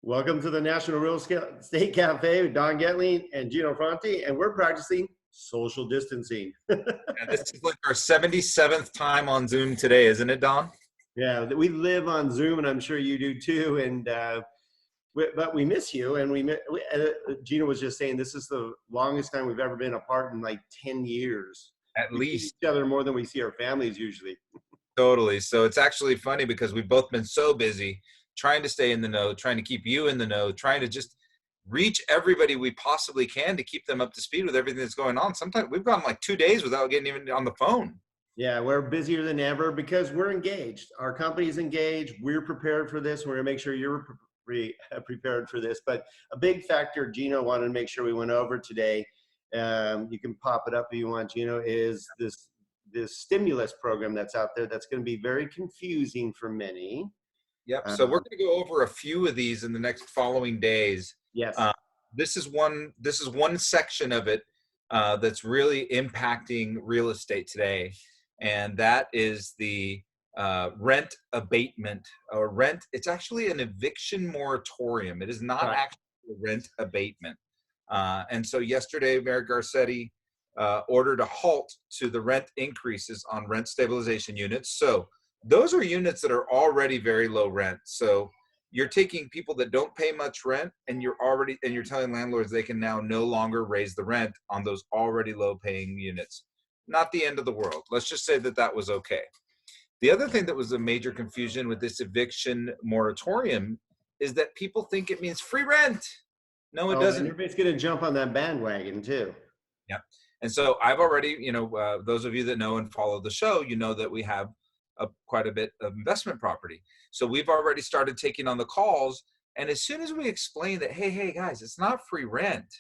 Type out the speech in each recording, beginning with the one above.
Welcome to the National Real Estate Cafe with Don Getling and Gino Franti, and we're practicing social distancing. Yeah, this is like our 77th time on Zoom today, isn't it, Don? Yeah, we live on Zoom, and I'm sure you do too. And but we miss you, and Gino was just saying this is the longest time we've ever been apart in like 10 years. At We see least. each other more than we see our families usually. Totally. So it's actually funny because we've both been so busy trying to stay in the know, trying to keep you in the know, trying to just reach everybody we possibly can to keep them up to speed with everything that's going on. Sometimes we've gone like 2 days without getting even on the phone. Yeah, we're busier than ever because we're engaged. Our company's engaged. We're prepared for this. We're going to make sure you're prepared for this. But a big factor Gino wanted to make sure we went over today, you can pop it up if you want, Gino, is this stimulus program that's out there that's going to be very confusing for many. Yep. So we're Um, going to go over a few of these in the next following days. yes. Uh, this is one section of it that's really impacting real estate today, and that is the rent abatement or rent. It's actually an eviction moratorium. It is not Right. actually a rent abatement. And so yesterday, Mayor Garcetti ordered a halt to the rent increases on rent stabilization units. So those are units that are already very low rent. So you're taking people that don't pay much rent and you're telling landlords they can now no longer raise the rent on those already low paying units. Not the end of the world. Let's just say that that was okay. The other thing that was a major confusion with this eviction moratorium is that people think it means free rent. No, it Oh, and doesn't. everybody's going to jump on that bandwagon too. Yeah. And so I've already, those of you that know and follow the show, you know that we have quite a bit of investment property. So we've already started taking on the calls. And as soon as we explain that, hey, guys, it's not free rent,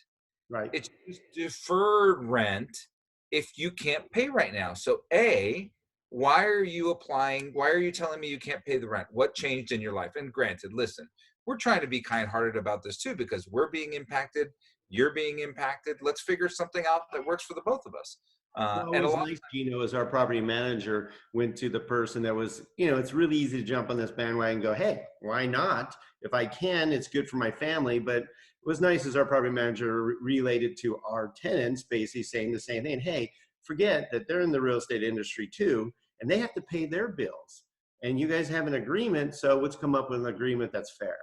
Right. it's just deferred rent if you can't pay right now. So why are you applying? Why are you telling me you can't pay the rent? What changed in your life? And granted, listen, we're trying to be kind-hearted about this too, because we're being impacted, you're being impacted. Let's figure something out that works for the both of us. Well, it And a was lot. nice, Gino, as our property manager went to the person that was, it's really easy to jump on this bandwagon and go, hey, why not? If I can, it's good for my family. But it was nice as our property manager relayed it to our tenants, basically saying the same thing. Hey, forget that they're in the real estate industry too, and they have to pay their bills. And you guys have an agreement, so let's come up with an agreement that's fair.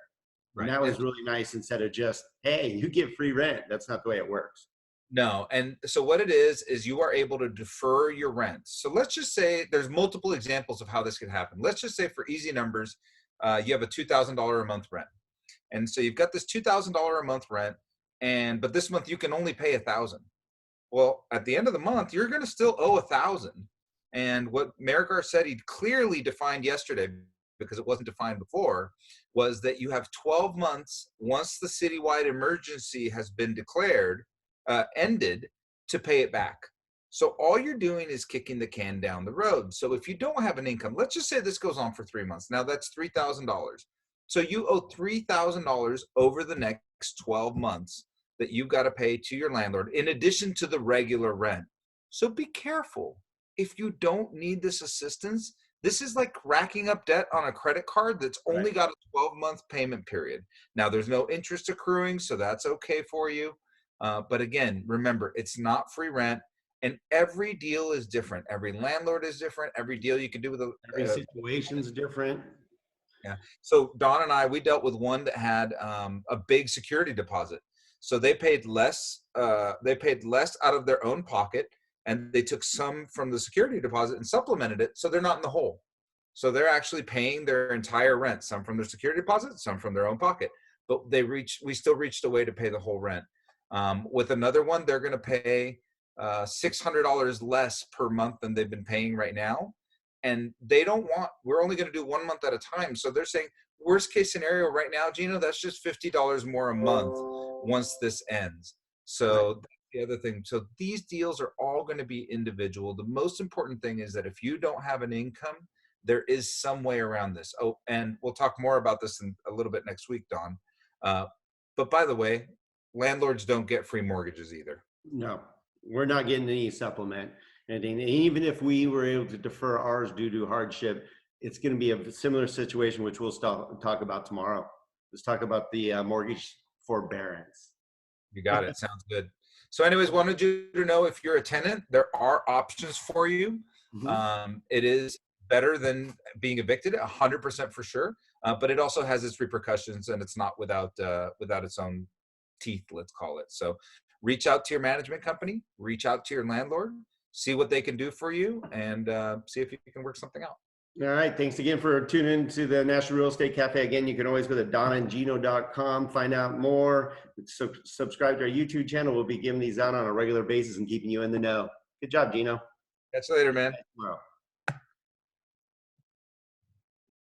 And Right. that was really nice instead of just, hey, you get free rent. That's not the way it works. No. And so what it is you are able to defer your rent. So let's just say there's multiple examples of how this could happen. Let's just say for easy numbers, you have a $2,000 a month rent. And so you've got this $2,000 a month rent, but this month you can only pay $1,000. Well, at the end of the month, you're going to still owe $1,000. And what Mayor Garcetti clearly defined yesterday, because it wasn't defined before, was that you have 12 months once the citywide emergency has been declared, ended, to pay it back. So all you're doing is kicking the can down the road. So if you don't have an income, let's just say this goes on for 3 months. Now that's $3,000. So you owe $3,000 over the next 12 months that you've got to pay to your landlord in addition to the regular rent. So be careful. If you don't need this assistance, this is like racking up debt on a credit card that's only Right. got a 12-month payment period. Now, there's no interest accruing, so that's okay for you. But again, remember, it's not free rent, and every deal is different. Every landlord is different. Every deal you can do with Every a situation's different. yeah. So Don and I, we dealt with one that had a big security deposit. So they paid less. They paid less out of their own pocket, and they took some from the security deposit and supplemented it, so they're not in the hole. So they're actually paying their entire rent, some from their security deposit, some from their own pocket. But we still reached a way to pay the whole rent. With another one, they're going to pay $600 less per month than they've been paying right now, and we're only going to do 1 month at a time. So they're saying worst case scenario right now, Gino, that's just $50 more a month once this ends. Right. So that's the other thing. So these deals are all going to be individual. The most important thing is that if you don't have an income, there is some way around this. Oh, and we'll talk more about this in a little bit next week, Don. But by the way, landlords don't get free mortgages either. No, we're not getting any supplement. And even if we were able to defer ours due to hardship, it's going to be a similar situation, which we'll talk about tomorrow. let's talk about the mortgage forbearance. You got it. Sounds good. So anyways, wanted you to know if you're a tenant, there are options for you. Mhm. It is better than being evicted, 100% for sure. But it also has its repercussions, and it's not without its own teeth, let's call it. So reach out to your management company, reach out to your landlord, see what they can do for you, and see if you can work something out. All right. Thanks again for tuning in to the National Real Estate Cafe. Again, you can always go to donandgino.com, find out more. Subscribe to our YouTube channel. We'll be giving these out on a regular basis and keeping you in the know. Good job, Gino. Catch you later, man. Tomorrow.